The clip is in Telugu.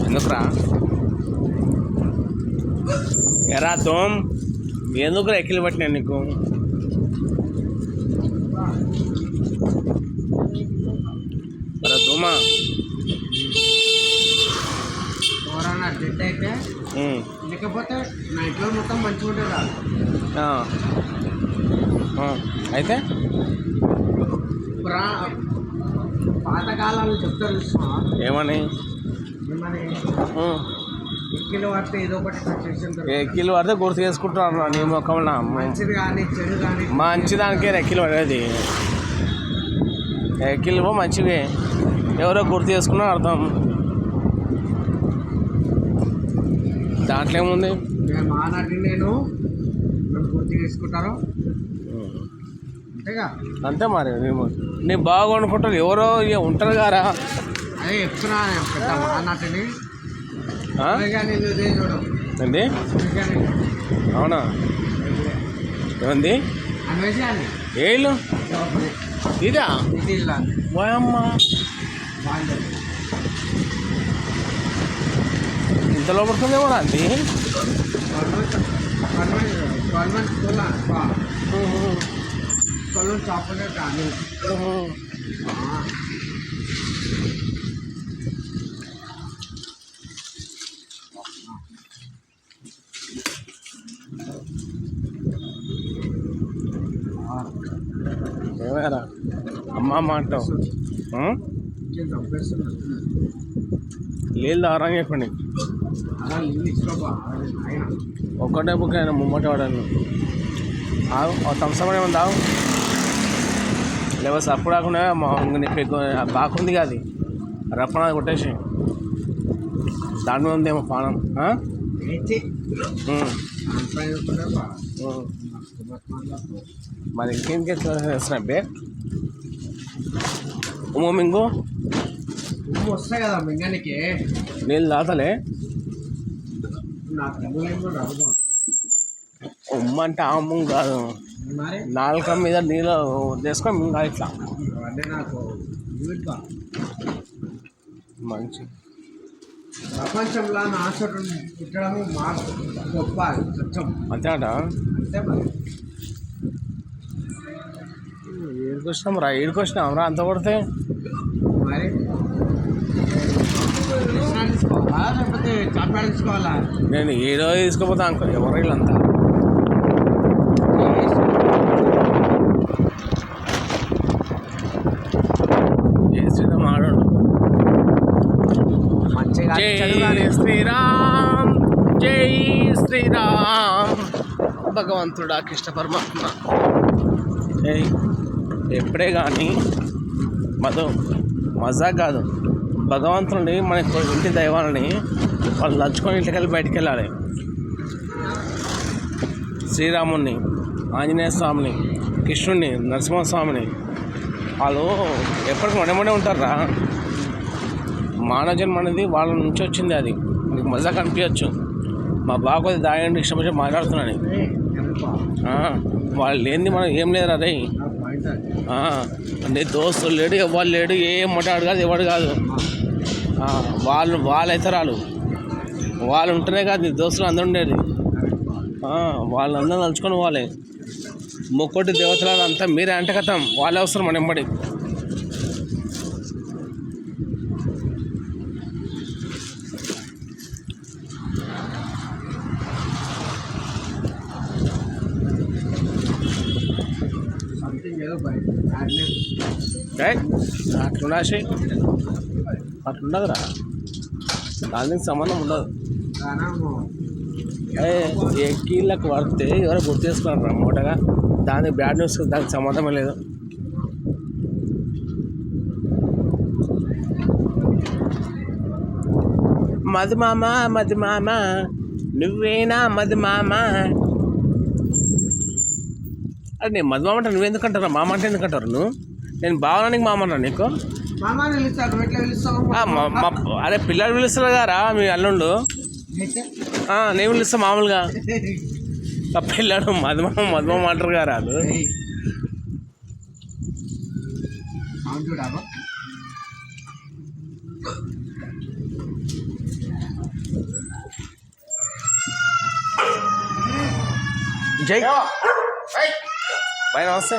ఎందుకురా ఎరా తోమ్ ఎందుకురా ఎక్కిలు పట్టినా నీకు రా తోమా డెడ్ అయితే లేకపోతే నైట్లో మొత్తం మంచిగా ఉంటుంది అయితే పాతకాలాలు చెప్తారు ఏమని ఎక్కిలు పడితే ఏదో ఒకటి ఎక్కిలు పడితే గుర్తు చేసుకుంటున్నాను నీ ముఖంలో మంచిది కానీ చెడు కానీ మంచిదానికే ఎక్కిలు పడేది ఎక్కిలు మంచివే ఎవరో గుర్తు చేసుకున్నా అర్థం దాంట్లో ఏముంది మా నాటి నేను గుర్తు చేసుకుంటారు అంతేగా అంతే మరి నీ బాగా అనుకుంటారు ఎవరో ఉంటారు గారా అదే చెప్తున్నా పెద్ద మా నాటిని ఏంటి అవునా ఏముంది ఏళ్ళు ఇదా అమ్మ ఇంత లోపడుతుందేమో అండి గవర్నమెంట్ స్కూల్ చాపలే కానీ ఏమేరా అమ్మ అంటావు నీళ్ళు తాగరా చెప్పండి ఒక్కటే బుక్ అయినా ముమ్మటి వాడాను థమ్సప్ ఏమన్నా తావు లేకపోతే సప్పుడు కాకుండా నీకు బాగుంది కాదు రప్పన కొట్టేసి దాంట్లో ఉందేమో పానం మరి ఇంకేంకే చేస్తున్నా బే ఉమ్మో మింగు వస్తాయి కదా మింగానికి నీళ్ళు తాతలే ఉమ్మ అంటే అమ్ము కాదు నాలుక మీద నీళ్ళు తీసుకొని మింగా ఇట్లా మంచి ప్రపంచంలో నాశనం పుట్టడము మా గొప్ప సత్యం అంతేట అంతే మరి ఏడుకొచ్చినాం రా ఏడుకొచ్చినాం రా అంత కొడితే మరి తీసుకోవాలా లేకపోతే చాపేడ తీసుకోవాలా నేను ఏదో తీసుకోపోతా అనుకో ఎవరు వీళ్ళంతా శ్రీరామ్ ఆడు జై శ్రీరామ్ జై శ్రీరామ్ భగవంతుడా కృష్ణ పరమాత్మ ఎప్పుడే కానీ మజా కాదు భగవంతుని మన ఇంటి దైవాలని వాళ్ళు నడుచుకొని ఇంటికి వెళ్ళి బయటికి వెళ్ళాలి శ్రీరాముని ఆంజనేయ స్వామిని కృష్ణుడిని నరసింహస్వామిని వాళ్ళు ఎప్పటికీ మనమనే ఉంటారా మానవ జన్మ అనేది వాళ్ళ నుంచి వచ్చింది అది మీకు మజా కనిపించచ్చు మా బాగా దాయండి ఇష్టం వచ్చి మాట్లాడుతున్నాను వాళ్ళు లేనిది మనం ఏం లేదు అదే అంటే దోస్తులు లేడు ఎవరు లేడు ఏం మొట్టాడు కాదు ఎవడు కాదు వాళ్ళైతే వాళ్ళు ఉంటేనే కాదు నీ దోస్తులు అందరూ ఉండేది వాళ్ళందరూ నలుచుకొని వాళ్ళే ముక్కోటి దేవతలు అంతా మీరే అంటే కథం వాళ్ళే వస్తారు మన ఎంబడి అట్లుండదురా దానికి సంబంధం ఉండదు ఎక్కీళ్ళకి పడితే ఎవరో గుర్తు చేసుకున్నారు మూటగా దానికి బ్యాడ్ న్యూస్ దానికి సంబంధమే లేదు మధు మామ నువ్వేనా మధు మామ అరే నేను మధు మామ అంటే నువ్వెందుకంటారా మామ అంటే ఎందుకంటారు నువ్వు నేను బావనానికి మామ అన్నా నీకు అరే పిల్లలు పిలుస్తారు గారా మీ అల్లుండు నేను పిలుస్తా మామూలుగా పిల్లడు మధుమామ అంటారు గారా అది జై బాయ్ నమస్తే